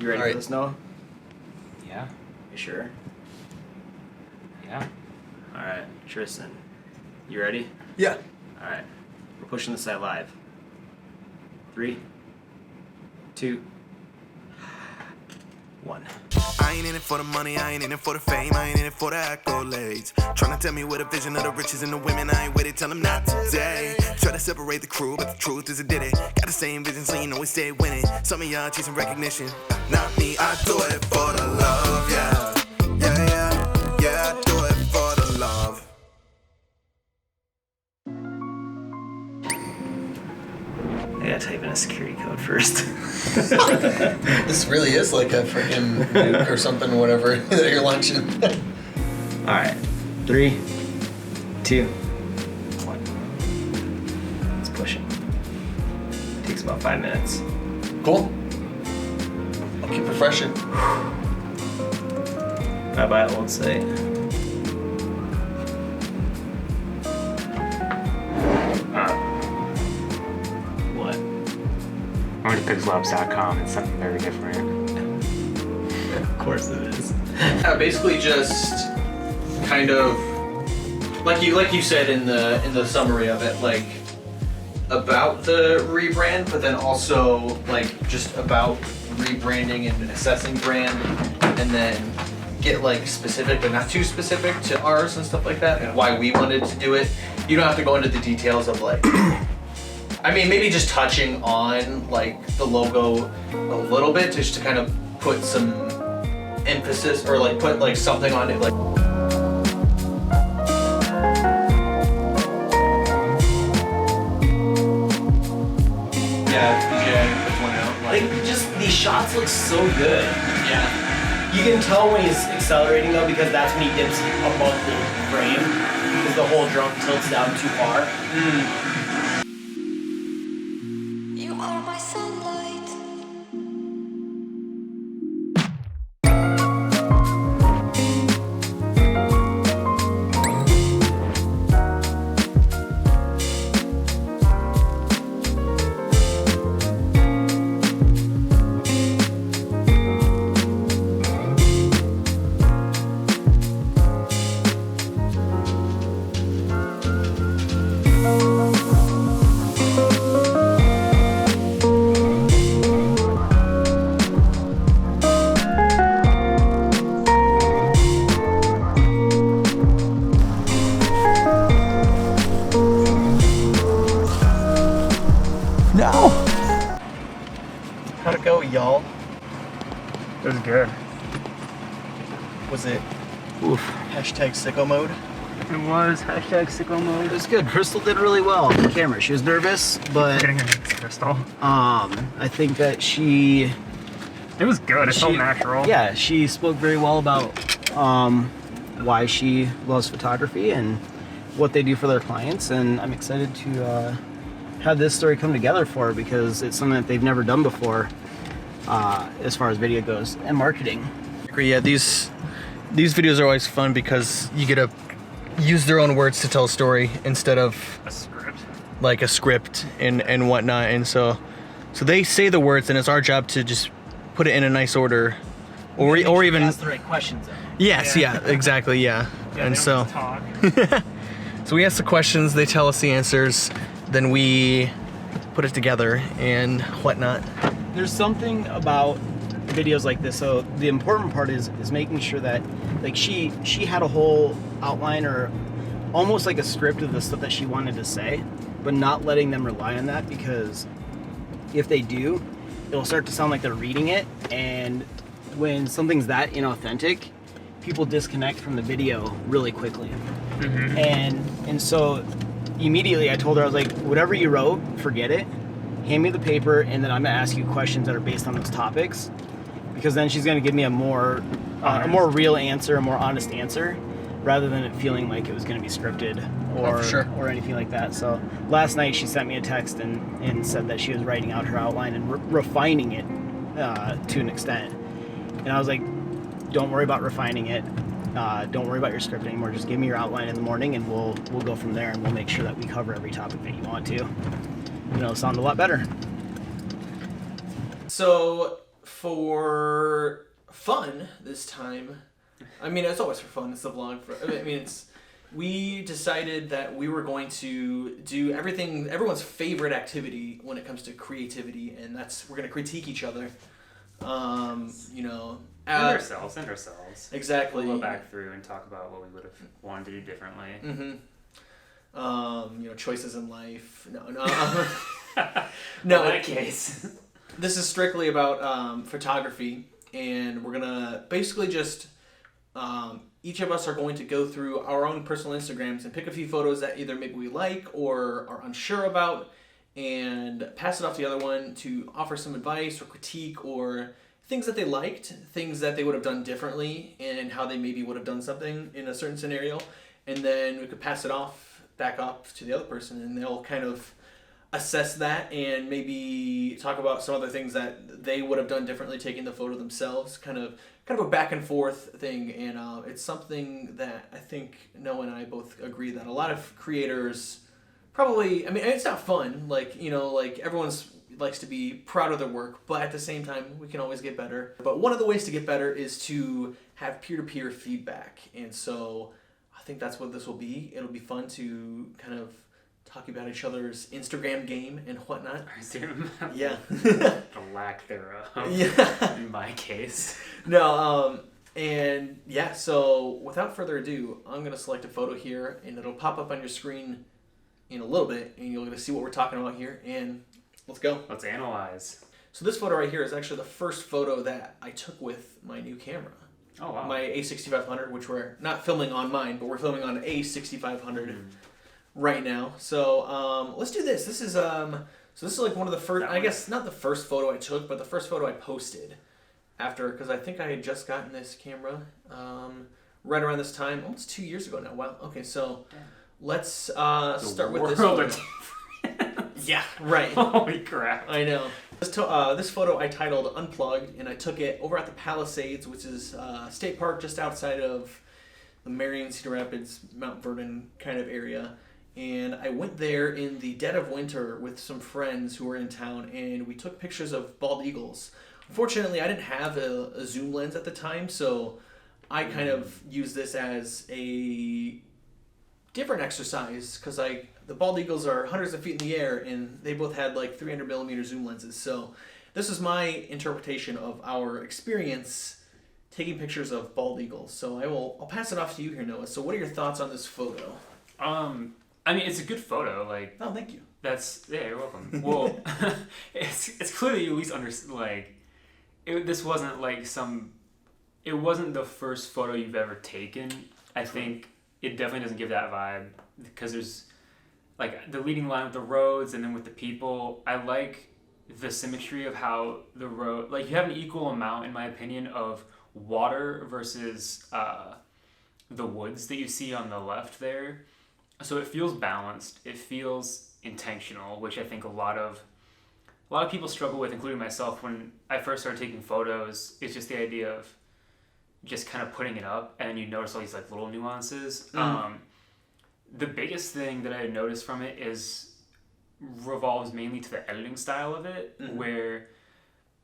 You ready for this, Noah? Yeah. You sure? Yeah. Alright, Tristan. You ready? Yeah. Alright. We're pushing this side live. 3, 2, 1. I ain't in it for the money, I ain't in it for the fame, I ain't in it for the accolades. Tryna tell me what a vision of the riches and the women, I ain't with it, tell them not today. Try to separate the crew, but the truth is I did it. Got the same vision, so you know we stay winning. Some of y'all chasing recognition, not me, I do it for the love, yeah. Yeah, yeah, yeah, I do it for the love. I gotta type in a security code first. This really is like a freaking nuke or something, whatever that you're launching. Alright. 3, 2, 1. Let's push it. It takes about 5 minutes. Cool. I'll keep refreshing. Bye bye, old site. What? I went to pixellabs.com. It's something very different. Of course it is. Basically just kind of like you said in the summary of it, like about the rebrand, but then also like just about rebranding and assessing brand, and then get like specific but not too specific to ours and stuff like that, and why we wanted to do it. You don't have to go into the details of like I mean, maybe just touching on like the logo a little bit just to kind of put some emphasis or like put like something on it, like Like, just these shots look so good. yeah. You can tell when he's accelerating though, because that's when he dips above the frame, because the whole drone tilts down too far. You are my sunlight. How'd it go, y'all? It was good. Was it Oof. hashtag sicko mode? It was hashtag sicko It mode. was good. Crystal did really well on camera. She was nervous, but Getting against Crystal. I think that she It was good. It felt natural. Yeah, she spoke very well about why she loves photography and what they do for their clients, and I'm excited to have this story come together for her because it's something that they've never done before as far as video goes and marketing. Yeah, these videos are always fun because you get to use their own words to tell a story instead of A script. like a script and whatnot. And so they say the words, and it's our job to just put it in a nice order, or even ask the right questions though. yes, yeah, exactly, yeah. Yeah, And they so don't just talk. so we ask the questions, they tell us the answers, then we put it together and whatnot. There's something about videos like this, so the important part is making sure that like she had a whole outline or almost like a script of the stuff that she wanted to say, but not letting them rely on that, because if they do, it'll start to sound like they're reading it, and when something's that inauthentic, people disconnect from the video really quickly. And so immediately I told her, I was like, whatever you wrote, forget it, hand me the paper, and then I'm gonna ask you questions that are based on those topics, because then she's gonna give me a more real answer, a more honest answer, rather than it feeling like it was gonna be scripted or for sure. or anything like that. So last night she sent me a text and said that she was writing out her outline and refining it to an extent, and I was like, don't worry about refining it. Don't worry about your script anymore. Just give me your outline in the morning, and we'll go from there, and we'll make sure that we cover every topic that you want to. It'll sound a lot better. So for fun this time, I mean, it's always for fun. It's the vlog. We decided that we were going to do everyone's favorite activity when it comes to creativity, and we're going to critique each other. And ourselves. Exactly. We'll go back through and talk about what we would have wanted to do differently. Mm-hmm. Choices in life. No. No, in that case. This is strictly about photography, and we're gonna basically just each of us are going to go through our own personal Instagrams and pick a few photos that either maybe we like or are unsure about, and pass it off to the other one to offer some advice or critique or things that they liked, things that they would have done differently, and how they maybe would have done something in a certain scenario, and then we could pass it back up to the other person, and they'll kind of assess that and maybe talk about some other things that they would have done differently taking the photo themselves, kind of a back and forth thing. And it's something that I think Noah and I both agree that a lot of creators probably, I mean, it's not fun, like everyone's likes to be proud of their work, but at the same time we can always get better. But one of the ways to get better is to have peer-to-peer feedback, and so I think that's what this will be. It'll be fun to kind of talk about each other's Instagram game and whatnot. Yeah. The lack thereof. Yeah. In my case. No, and yeah, so without further ado, I'm going to select a photo here, and it'll pop up on your screen in a little bit, and you'll get to see what we're talking about here, and let's go. Let's analyze. So this photo right here is actually the first photo that I took with my new camera. Oh, wow. My A6500, which we're not filming on mine, but we're filming on an A6500 right now. So let's do this. This is like one of the first, I guess not the first photo I took, but the first photo I posted after, because I think I had just gotten this camera right around this time, almost 2 years ago now. Wow. Okay, so let's start with this photo. Yeah, right. Holy crap. I know. This photo I titled Unplugged, and I took it over at the Palisades, which is a state park just outside of the Marion, Cedar Rapids, Mount Vernon kind of area. And I went there in the dead of winter with some friends who were in town, and we took pictures of bald eagles. Unfortunately, I didn't have a zoom lens at the time, so I kind of used this as a different exercise, because the bald eagles are hundreds of feet in the air, and they both had like 300 millimeter zoom lenses. So this is my interpretation of our experience taking pictures of bald eagles. So I'll pass it off to you here, Noah. So what are your thoughts on this photo? I mean, it's a good photo. Like, oh, thank you. Yeah, you're welcome. Well, it's clearly at least this wasn't like it wasn't the first photo you've ever taken. I think it definitely doesn't give that vibe, because there's like the leading line with the roads and then with the people. I like the symmetry of how the road, like you have an equal amount, in my opinion, of water versus the woods that you see on the left there. So it feels balanced. It feels intentional, which I think a lot of people struggle with, including myself. When I first started taking photos, it's just the idea of just kind of putting it up, and then you notice all these like little nuances. The biggest thing that I noticed from it revolves mainly to the editing style of it, where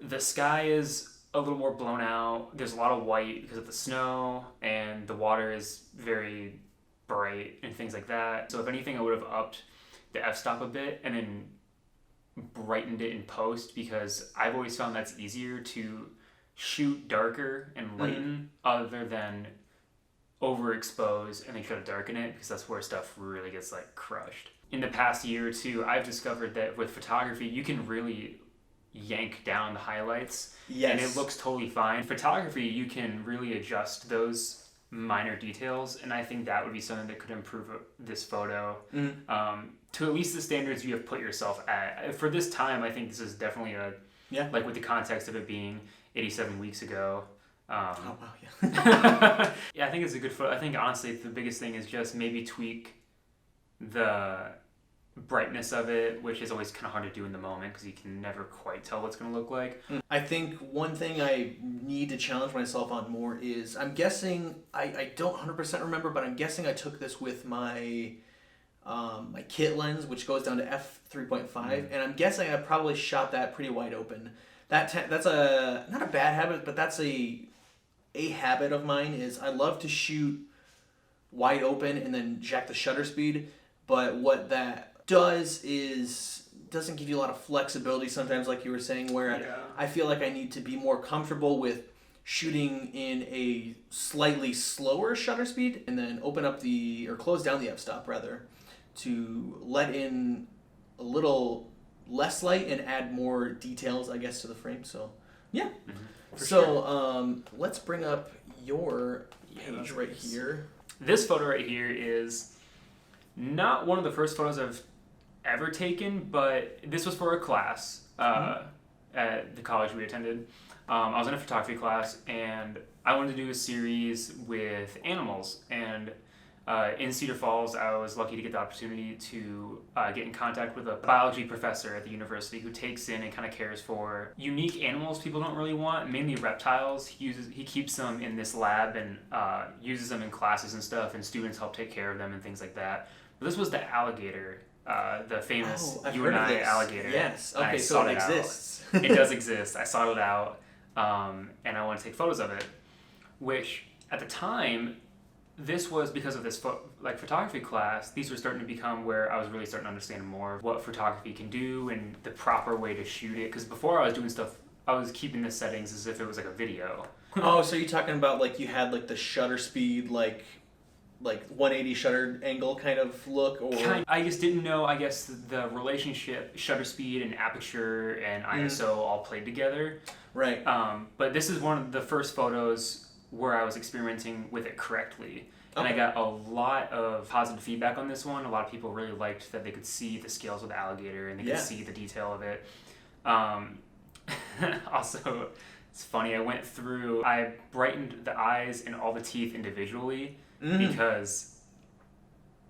the sky is a little more blown out. There's a lot of white because of the snow, and the water is very bright and things like that. So if anything, I would have upped the f-stop a bit and then brightened it in post, because I've always found that's easier to shoot darker and lighten other than overexpose and then try to darken it, because that's where stuff really gets like crushed. In the past year or two, I've discovered that with photography, you can really yank down the highlights, and it looks totally fine. Photography, you can really adjust those minor details, and I think that would be something that could improve this photo to at least the standards you have put yourself at. For this time, I think this is definitely like with the context of it being 87 weeks ago. Yeah, I think it's a good photo. I think honestly the biggest thing is just maybe tweak the brightness of it, which is always kind of hard to do in the moment because you can never quite tell what's going to look like. I think one thing I need to challenge myself on more is, I'm guessing, I don't 100% remember, but I'm guessing I took this with my my kit lens, which goes down to f3.5, and I'm guessing I probably shot that pretty wide open. that's a not a bad habit, but that's a habit of mine. Is I love to shoot wide open and then jack the shutter speed, but what that does is doesn't give you a lot of flexibility sometimes, like you were saying, where I feel like I need to be more comfortable with shooting in a slightly slower shutter speed and then open up or close down the f-stop rather, to let in a little less light and add more details, I guess, to the frame. So yeah. Let's bring up your page right here. This photo right here is not one of the first photos I've ever taken, but this was for a class at the college we attended. I was in a photography class, and I wanted to do a series with animals. And in Cedar Falls, I was lucky to get the opportunity to get in contact with a biology professor at the university who takes in and kind of cares for unique animals people don't really want, mainly reptiles. He keeps them in this lab and uses them in classes and stuff, and students help take care of them and things like that. But this was the alligator, the famous you and I alligator. Yes. Okay, so it exists. It does exist. I sought it out, and I want to take photos of it. Which at the time, this was because of this photography class. These were starting to become where I was really starting to understand more what photography can do and the proper way to shoot it. Because before I was doing stuff, I was keeping the settings as if it was like a video. Oh, so you're talking about like you had like the shutter speed, like 180 shutter angle kind of look, or I just didn't know, I guess, the relationship shutter speed and aperture and ISO all played together. Right. But this is one of the first photos where I was experimenting with it correctly. And I got a lot of positive feedback on this one. A lot of people really liked that they could see the scales of the alligator and they could see the detail of it. Also, it's funny, I brightened the eyes and all the teeth individually because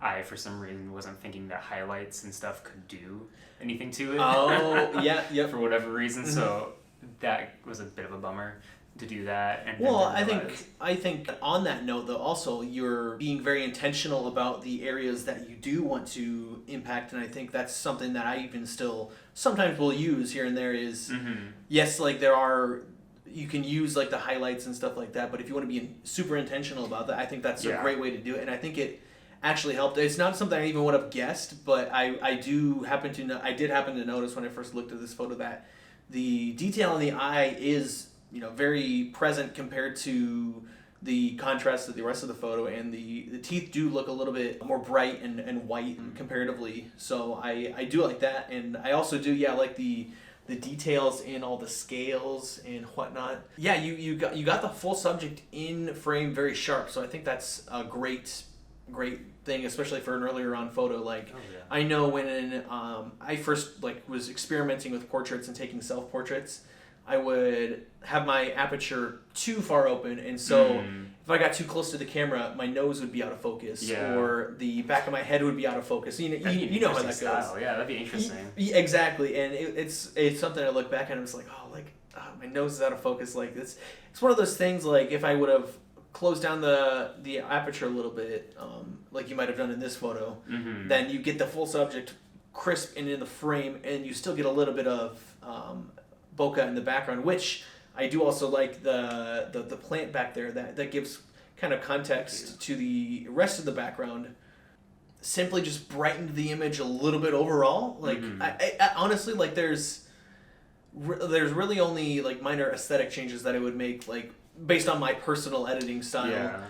I, for some reason, wasn't thinking that highlights and stuff could do anything to it. Oh, yeah. For whatever reason, so that was a bit of a bummer to do that. And well, I think on that note, though, also you're being very intentional about the areas that you do want to impact, and I think that's something that I even still sometimes will use here and there. Is yes, like you can use like the highlights and stuff like that, but if you want to be super intentional about that, I think that's a great way to do it, and I think it actually helped. It's not something I even would have guessed, but I did happen to notice when I first looked at this photo that the detail in the eye is very present compared to the contrast of the rest of the photo, and the teeth do look a little bit more bright and white comparatively. So I do like that, and I also do like the details in all the scales and whatnot. Yeah, you got the full subject in frame very sharp. So I think that's a great thing, especially for an earlier on photo. I know when I first was experimenting with portraits and taking self portraits, I would have my aperture too far open, and so if I got too close to the camera, my nose would be out of focus, or the back of my head would be out of focus. You know how that goes. Style. Yeah, that'd be interesting. Exactly, and it's something I look back at and it's like, my nose is out of focus. Like it's one of those things. Like if I would have closed down the aperture a little bit, like you might have done in this photo, then you get the full subject crisp and in the frame, and you still get a little bit of bokeh in the background, which I do also like the plant back there that gives kind of context to the rest of the background. Simply just brightened the image a little bit overall. I honestly, there's really only minor aesthetic changes that I would make based on my personal editing style.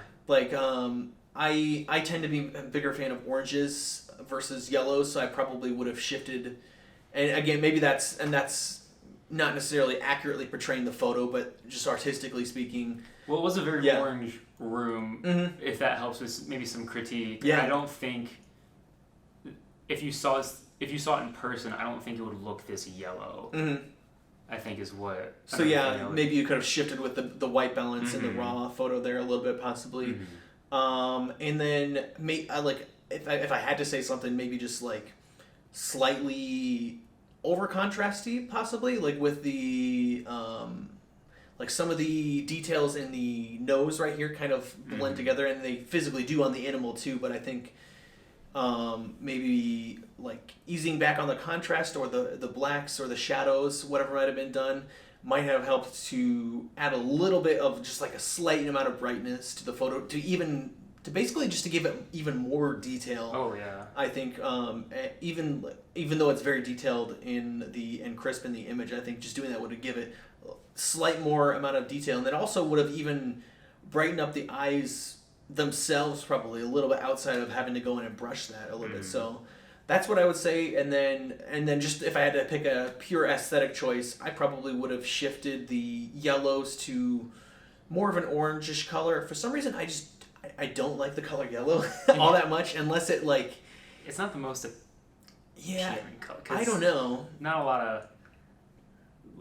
I tend to be a bigger fan of oranges versus yellows, so I probably would have shifted. And again, maybe that's not necessarily accurately portraying the photo, but just artistically speaking. Well, it was a very orange room, if that helps with maybe some critique. Yeah. I don't think, if you saw it in person, I don't think it would look this yellow. I think is what. So maybe you could have shifted with the white balance in the raw photo there a little bit, possibly. And then if I had to say something, maybe just slightly over contrasty, possibly, with the some of the details in the nose right here kind of blend together, and they physically do on the animal too, but I think maybe easing back on the contrast or the blacks or the shadows, whatever might have been done, might have helped to add a little bit of just like a slight amount of brightness to the photo to basically just to give it even more detail. Oh yeah. I think even though it's very detailed and crisp in the image, I think just doing that would have given it a slight more amount of detail, and then also would have even brightened up the eyes themselves probably a little bit outside of having to go in and brush that a little bit. So that's what I would say. And then just if I had to pick a pure aesthetic choice, I probably would have shifted the yellows to more of an orangish color. For some reason, I don't like the color yellow all that much, unless it like. It's not the most appealing color. I don't know. Not a lot of.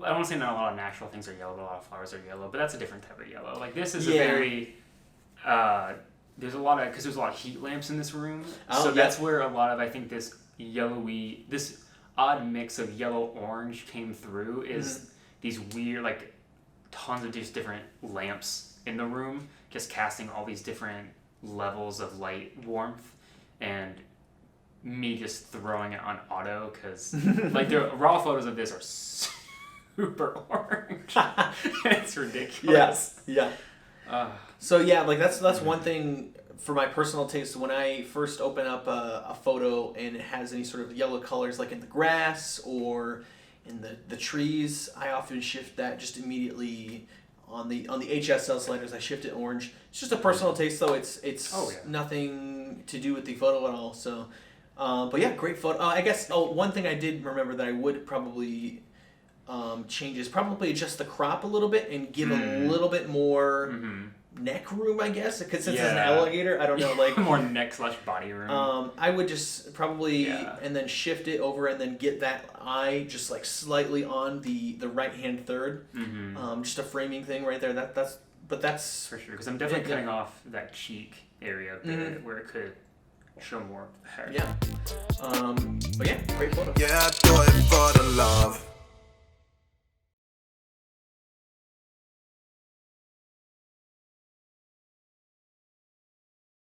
I don't want to say not a lot of natural things are yellow, but a lot of flowers are yellow. But that's a different type of yellow. Like this is a very. There's a lot of heat lamps in this room, so that's where a lot of I think this odd mix of yellow orange came through. Is these weird like tons of just different lamps in the room, just casting all these different levels of light warmth, and me just throwing it on auto because like the raw photos of this are super orange. It's ridiculous. Yeah. So yeah, like that's one thing for my personal taste. When I first open up a photo and it has any sort of yellow colors, like in the grass or in the trees, I often shift that just immediately on the HSL sliders. I shift it orange. It's just a personal taste, though. It's nothing to do with the photo at all. So, but yeah, great photo. I guess one thing I did remember that I would probably change is probably adjust the crop a little bit and give a little bit more neck room, I guess, because since it's an alligator, I don't know, like more neck / body room. I would just probably and then shift it over and then get that eye just like slightly on the right hand third. Just a framing thing right there. That's for sure, because I'm definitely cutting off that cheek area where it could show more of the hair. Yeah. But yeah, great photo. Yeah, I do it for